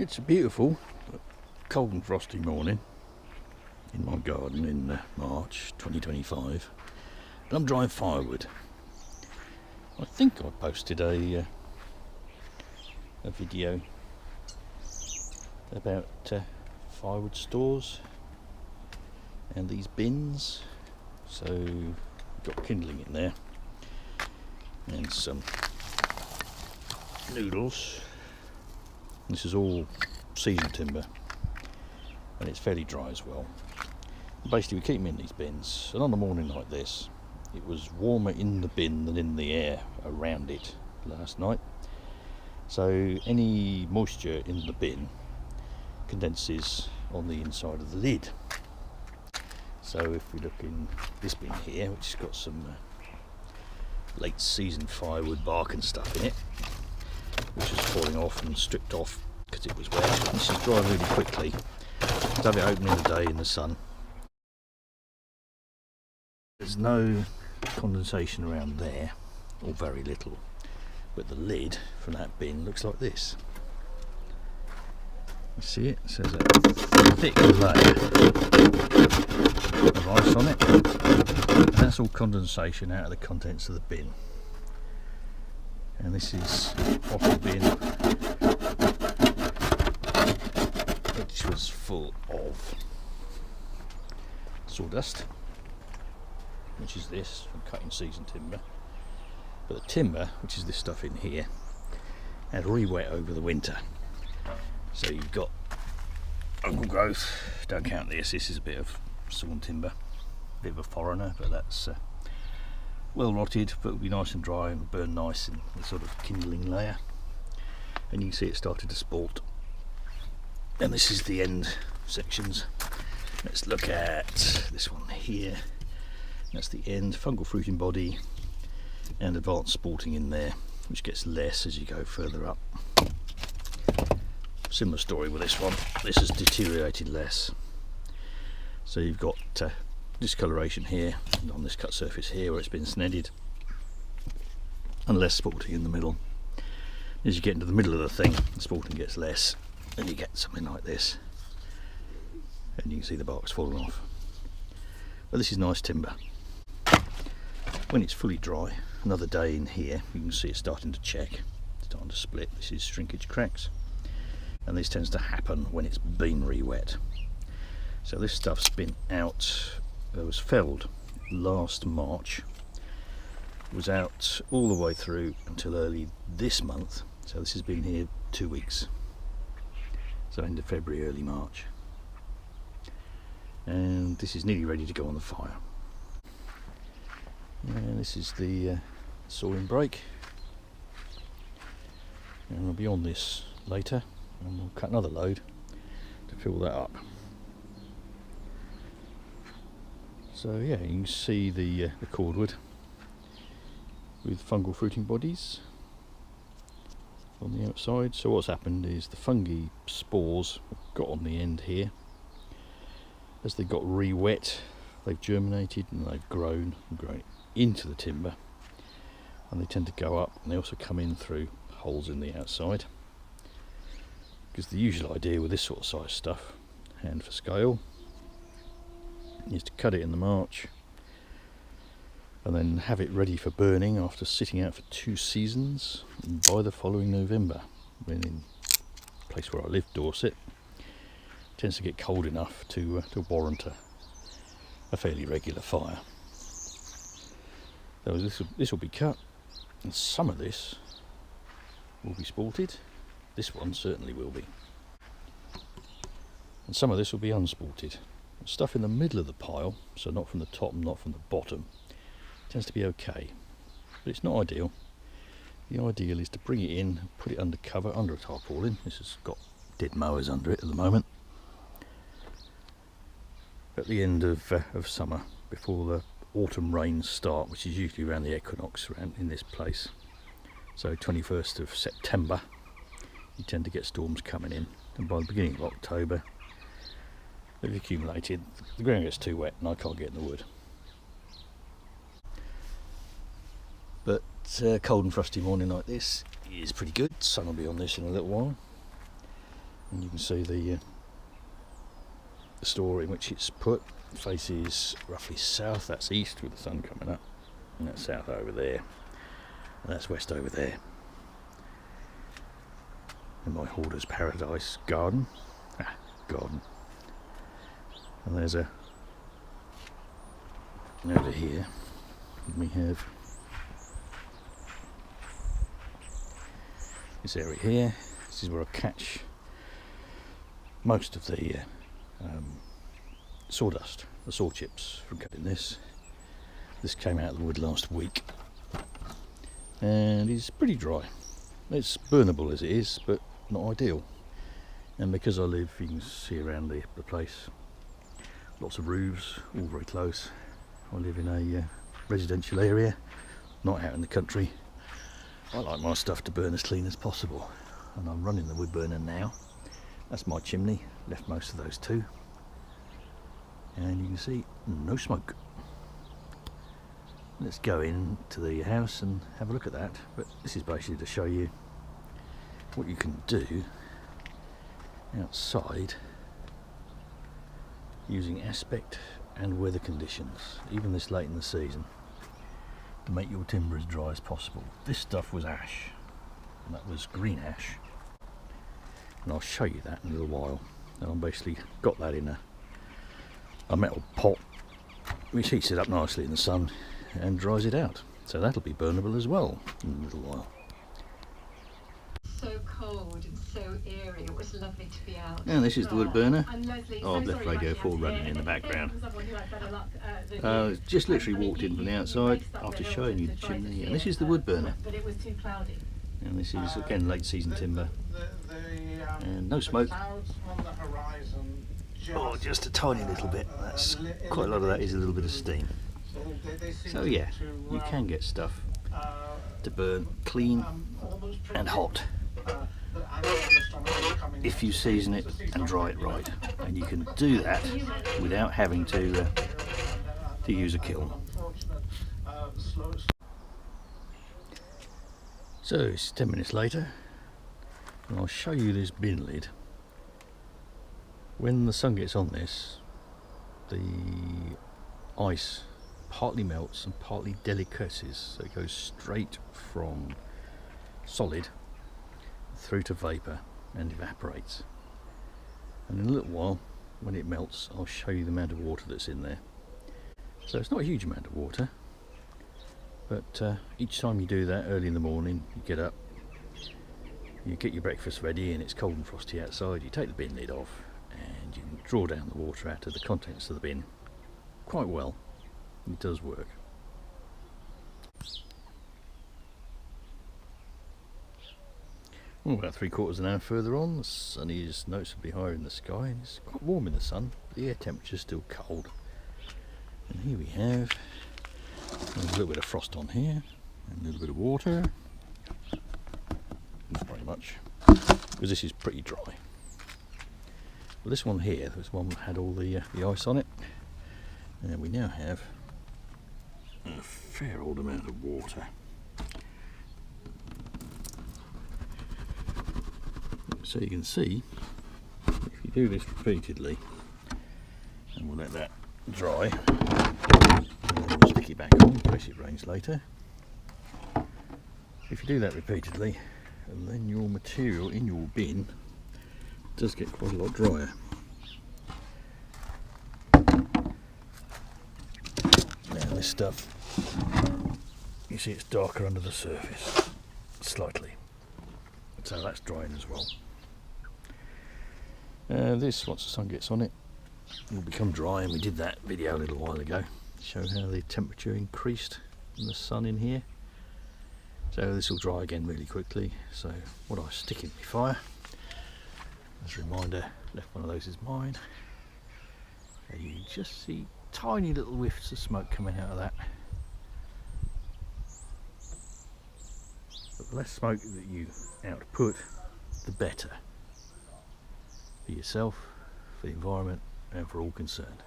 It's a beautiful, cold and frosty morning in my garden in March 2025, and I'm drying firewood. I think I posted a video about firewood stores and these bins. So we've got kindling in there and some noodles. This is all seasoned timber and it's fairly dry as well. Basically we keep them in these bins, and on a morning like this it was warmer in the bin than in the air around it last night, so any moisture in the bin condenses on the inside of the lid. So if we look in this bin here, which has got some late season firewood bark and stuff in it, which is falling off and stripped off because it was wet. This is dry really quickly. Let's have it open in the day in the sun. There's no condensation around there, or very little, but the lid from that bin looks like this. You see it? It says a thick layer of ice on it, and that's all condensation out of the contents of the bin. And this is off the bin, which was full of sawdust, which is this from cutting seasoned timber. But the timber, which is this stuff in here, had re-wet over the winter. So you've got uncle growth. Don't count this. This is a bit of sawn timber, a bit of a foreigner, but that's well rotted, but it'll be nice and dry and burn nice in the sort of kindling layer. And you can see it started to spalt. And this is the end sections. Let's look at this one here. That's the end, fungal fruiting body and advanced spalting in there, which gets less as you go further up. Similar story with this one. This has deteriorated less. So you've got discoloration here and on this cut surface here where it's been snedded, and less spalting in the middle. As you get into the middle of the thing, the spalting gets less and you get something like this, and you can see the bark's falling off. But this is nice timber. When it's fully dry, another day in here, you can see it's starting to check, starting to split. This is shrinkage cracks, and this tends to happen when it's been re-wet. So this stuff's been out, it was felled last March, was out all the way through until early this month, so this has been here 2 weeks, so end of February, early March, and this is nearly ready to go on the fire. And this is the sawing brake, and I'll be on this later and we'll cut another load to fill that up. So yeah, you can see the cordwood with fungal fruiting bodies on the outside. So what's happened is the fungi spores got on the end here. As they got re-wet, they've germinated and they've grown into the timber, and they tend to go up, and they also come in through holes in the outside, because the usual idea with this sort of size stuff, hand for scale, is to cut it in the March and then have it ready for burning after sitting out for 2 seasons by the following November, when in the place where I live, Dorset, it tends to get cold enough to warrant a fairly regular fire. So this will be cut, and some of this will be spalted. This one certainly will be, and some of this will be unspalted. Stuff in the middle of the pile, so not from the top and not from the bottom, tends to be okay, but it's not ideal. The ideal is to bring it in, put it under cover, under a tarpaulin. This has got dead mowers under it at the moment, at the end of summer, before the autumn rains start, which is usually around the equinox around in this place. So 21st of September you tend to get storms coming in, and by the beginning of October they've accumulated, the ground gets too wet and I can't get in the wood. But cold and frosty morning like this is pretty good. Sun will be on this in a little while, And you can see the store in which it's put faces roughly south. That's east with the sun coming up, and that's south over there, and that's west over there. And my hoarder's paradise garden. Garden. And there's a over here we have this area here. This is where I catch most of the sawdust, the saw chips from cutting this. This came out of the wood last week and it's pretty dry. It's burnable as it is, but not ideal. And because I live, you can see around the place, lots of roofs, all very close. I live in a residential area, not out in the country. I like my stuff to burn as clean as possible, and I'm running the wood burner now. That's my chimney, left most of those too. And you can see no smoke. Let's go into the house and have a look at that. But this is basically to show you what you can do outside using aspect and weather conditions, even this late in the season, to make your timber as dry as possible. This stuff was ash, and that was green ash, and I'll show you that in a little while. And I've basically got that in a metal pot which heats it up nicely in the sun and dries it out, so that'll be burnable as well in a little while. So cold and so eerie, it was lovely to be out. And this is the wood burner. Leslie, Oh, I've left Radio 4 running in the background. Just literally walked in from the outside after showing you the chimney, and this is the wood burner. But it was too cloudy. And this is again late season timber, and no smoke. Oh, just a tiny little bit. That's quite a lot of that is a little bit of steam. So yeah, you can get stuff to burn clean and hot if you season it and dry it right, and you can do that without having to use a kiln. So it's 10 minutes later, and I'll show you this bin lid. When the sun gets on this, the ice partly melts and partly deliquesces, so it goes straight from solid through to vapour and evaporates. And in a little while, when it melts, I'll show you the amount of water that's in there. So it's not a huge amount of water, but each time you do that early in the morning, you get up, you get your breakfast ready and it's cold and frosty outside, you take the bin lid off and you can draw down the water out of the contents of the bin quite well. It does work. Well, about 3/4 of an hour further on, the sun is noticeably higher in the sky and it's quite warm in the sun, but the air temperature is still cold. And here we have a little bit of frost on here, and a little bit of water. Not very much, because this is pretty dry. But this one here, this one had all the ice on it, and we now have a fair old amount of water. So you can see, if you do this repeatedly, and we'll let that dry, and then we'll stick it back on in case it rains later. If you do that repeatedly, and then your material in your bin does get quite a lot drier. Now this stuff, you see it's darker under the surface, slightly, so that's drying as well. This, once the sun gets on it, will become dry, and we did that video a little while ago, show how the temperature increased in the sun in here. So this will dry again really quickly. So what I stick in my fire, as a reminder, left one of those is mine, and you just see tiny little whiffs of smoke coming out of that. But the less smoke that you output, the better for yourself, for the environment, and for all concerned.